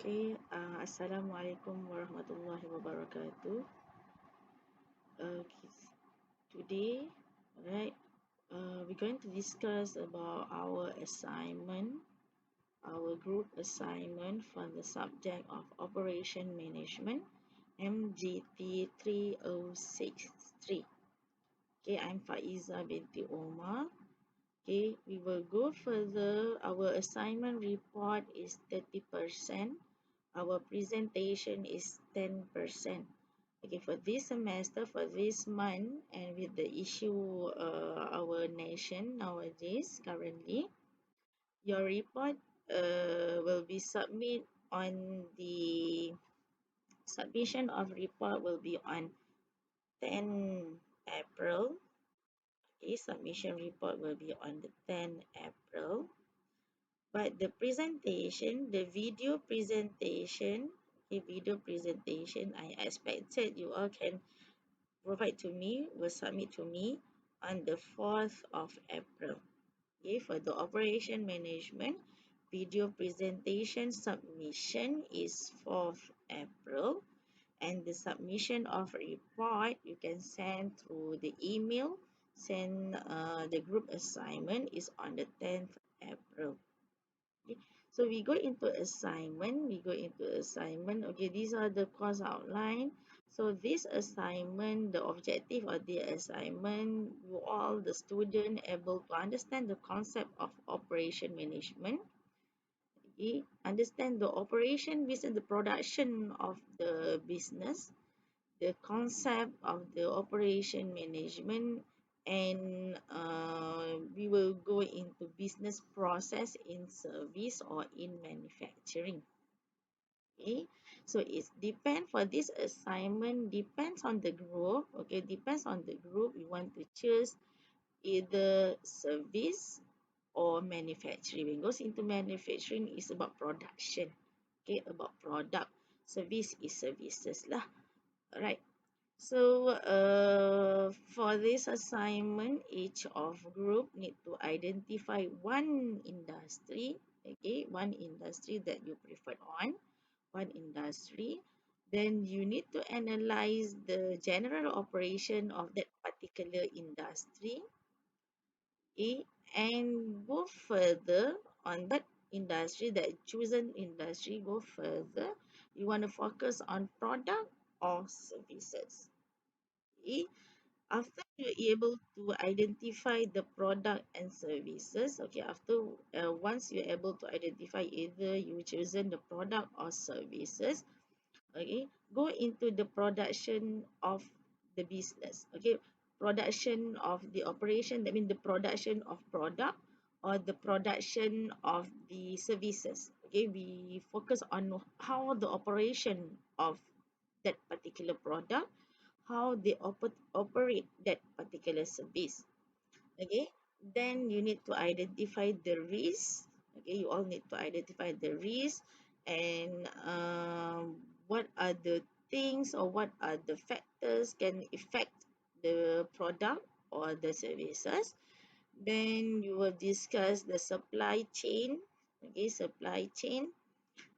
Okay, Assalamualaikum warahmatullahi wabarakatuh. Okay, today, right, we're going to discuss about our assignment, our group assignment for the subject of Operation Management, MGT 3063. Okay, I'm Faiza binti Omar. Okay, we will go further. Our assignment report is 30%. Our presentation is 10%. Okay, for this semester, for this month, and with the issue our nation nowadays currently, your report will be submit on the submission of report will be on 10 April. Okay, submission report will be on the 10 April. But the presentation, the video presentation, I expected you all can provide to me, will submit to me on the 4th of April. Okay, for the operation management, video presentation submission is 4th April, and the submission of report you can send through the email, send the group assignment is on the 10th April. Okay. So we go into assignment. Okay, these are the course outline. So this assignment, the objective of the assignment, you all the student able to understand the concept of operation management. Okay, understand the operation business, the production of the business, the concept of the operation management, and we will go into business process in service or in manufacturing. Okay, so it's depend for this assignment depends on the group. Okay, depends on the group you want to choose either service or manufacturing. When it goes into manufacturing is about production. Okay, about product. Service is services lah. Alright. So, for this assignment, each of group need to identify one industry, okay, one industry that you prefer on, one industry. Then you need to analyze the general operation of that particular industry, okay, and go further on that industry, that chosen industry, go further. You want to focus on product or services. Okay, after you're able to identify the product and services, okay, after once you're able to identify either you chosen the product or services, okay, go into the production of the business. Okay, production of the operation, that means the production of product or the production of the services. Okay, we focus on how the operation of that particular product, how they operate that particular service. Okay, then you need to identify the risk. Okay, you all need to identify the risk, and what are the things or what are the factors can affect the product or the services. Then you will discuss the supply chain. Okay, supply chain.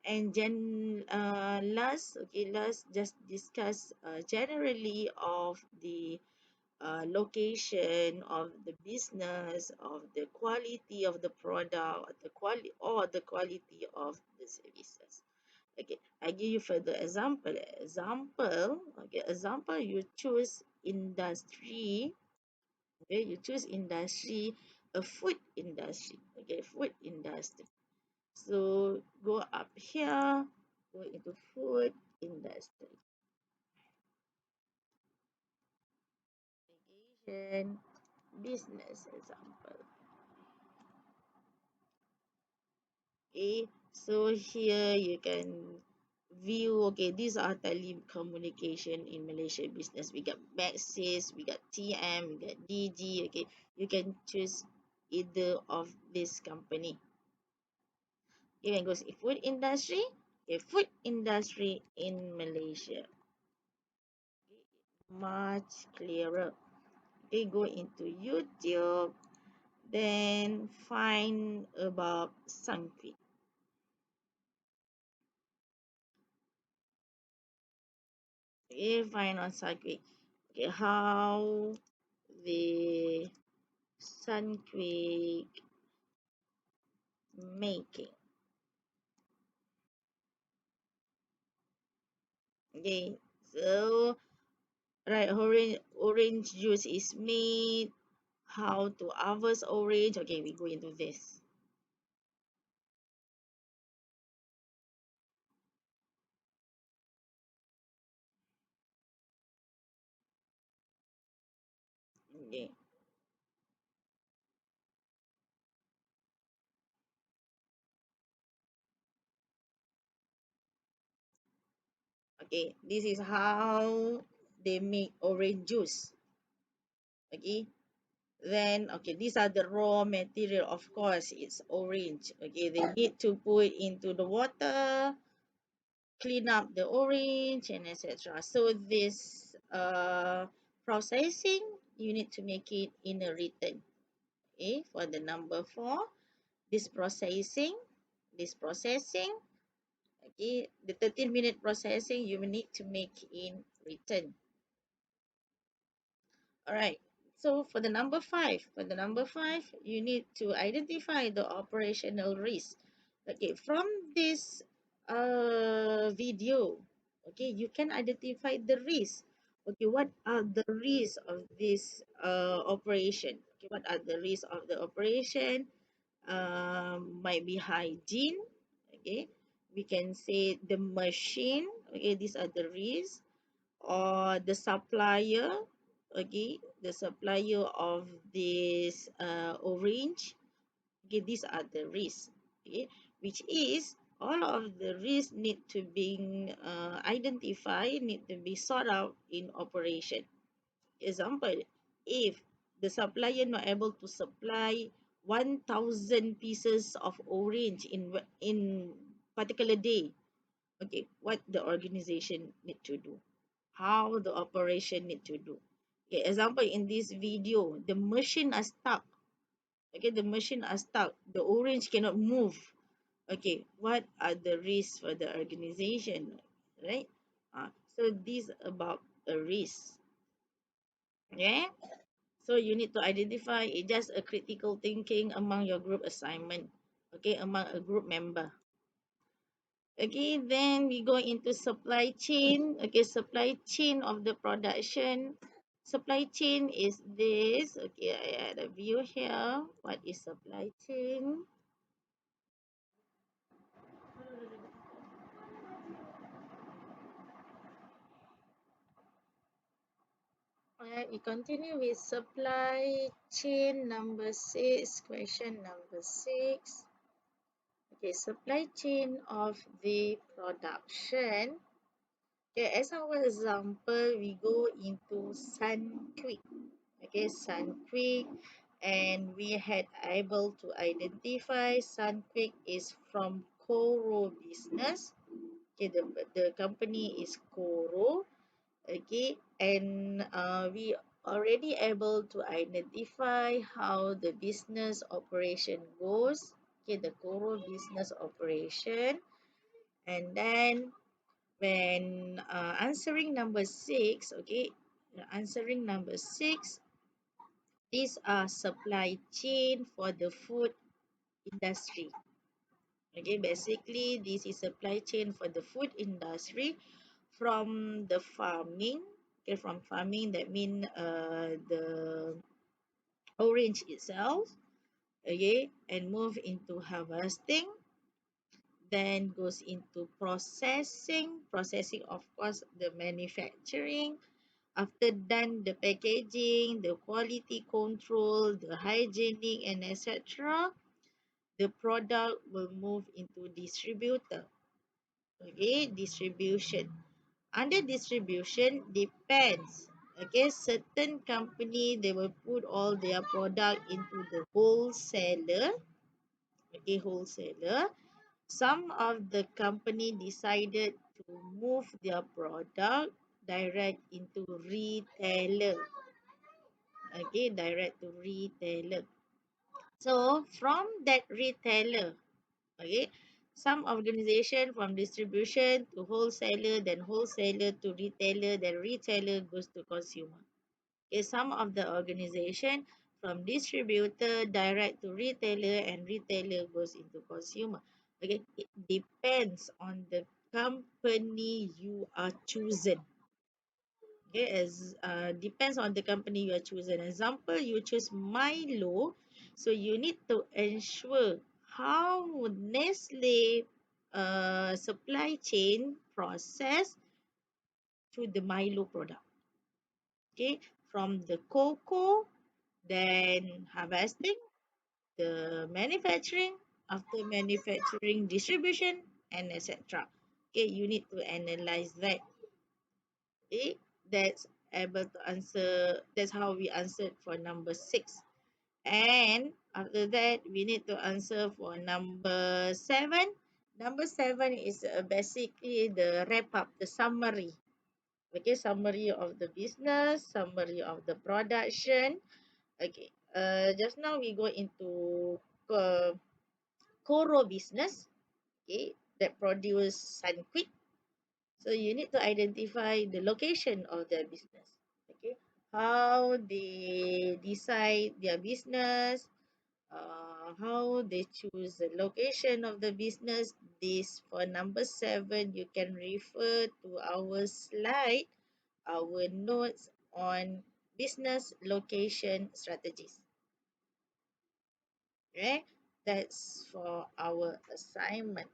And then last just discuss generally of the location of the business, of the quality of the product, the quality of the services. Okay, I give you further example. Example, you choose industry. Okay, you choose industry, a food industry. Okay, food industry. So go up here, go into food industry. Navigation, business example. Okay, so here you can view, okay, these are telecommunication in Malaysia business. We got Maxis, we got TM, we got DG. Okay, you can choose either of this company. Okay, when goes in food industry, okay, food industry in Malaysia. Much clearer. Okay, go into YouTube, then find about something. Okay, fine on Sunquick. Okay, how the Sunquick making. Okay, so right, orange juice is made. How to harvest orange? Okay, we go into this. Okay, okay, this is how they make orange juice. Okay, then okay, these are the raw material. Of course, it's orange. Okay, they need to put into the water, clean up the orange, and etc. So this processing, you need to make it in a written. Okay, for the number 4, this processing, this processing. Okay, the 13-minute processing you will need to make in written. All right. So for the number five, you need to identify the operational risk. Okay, from this video, okay, you can identify the risk. Okay, what are the risks of this operation? Okay, what are the risks of the operation? Might be hygiene. Okay, we can say the machine. Okay, these are the risks, or the supplier. Okay, the supplier of this orange. Okay, these are the risks. Okay, which is all of the risks need to be identified, need to be sought out in operation. Example, if the supplier not able to supply 1,000 pieces of orange in particular day, okay, what the organization need to do, how the operation need to do. Okay, example, in this video, the machine are stuck. Okay, the machine are stuck, the orange cannot move. Okay, what are the risks for the organization, right? So this about a risk. Yeah, so you need to identify it, just a critical thinking among your group assignment. Okay, among a group member. Okay, then we go into supply chain. Okay, supply chain of the production. Supply chain is this. Okay, I add a view here. What is supply chain? Alright, we continue with supply chain number 6. Question number 6. Okay, supply chain of the production. Okay, as our example, we go into Sunquick. Okay, Sunquick, and we had able to identify Sunquick is from Coro business. Okay, the company is Coro. Okay, and we already able to identify how the business operation goes. Okay, the Coro business operation, and then when answering number 6, okay, answering number 6, these are supply chain for the food industry. Okay, basically this is supply chain for the food industry from the farming. Okay, from farming, that mean the orange itself. Okay, and move into harvesting, then goes into processing, of course, the manufacturing. After done the packaging, the quality control, the hygienic, and etc., the product will move into distributor. Okay, distribution. Under distribution depends. Okay, certain company they will put all their product into the wholesaler. Okay, wholesaler. Some of the company decided to move their product direct into retailer. Okay, direct to retailer. So from that retailer, okay, Some organization from distribution to wholesaler, then wholesaler to retailer, then retailer goes to consumer. Okay, some of the organization from distributor direct to retailer, and retailer goes into consumer. Okay, it depends on the company you are chosen. Okay, as depends on the company you are choosing. Example, you choose Milo, so you need to ensure how Nestle supply chain process to the Milo product. Okay, from the cocoa, then harvesting, the manufacturing, after manufacturing, distribution, and etc. Okay, you need to analyze that. Okay, that's able to answer. That's how we answered for number 6. And after that, we need to answer for number 7. Number 7 is basically the wrap up, the summary. Okay, summary of the business, summary of the production. Okay, just now we go into uh, Koro business. Okay, that produce Sunquick. So you need to identify the location of their business. Okay, how they decide their business, how they choose the location of the business. This for number 7, you can refer to our slide, our notes on business location strategies. Okay, that's for our assignment.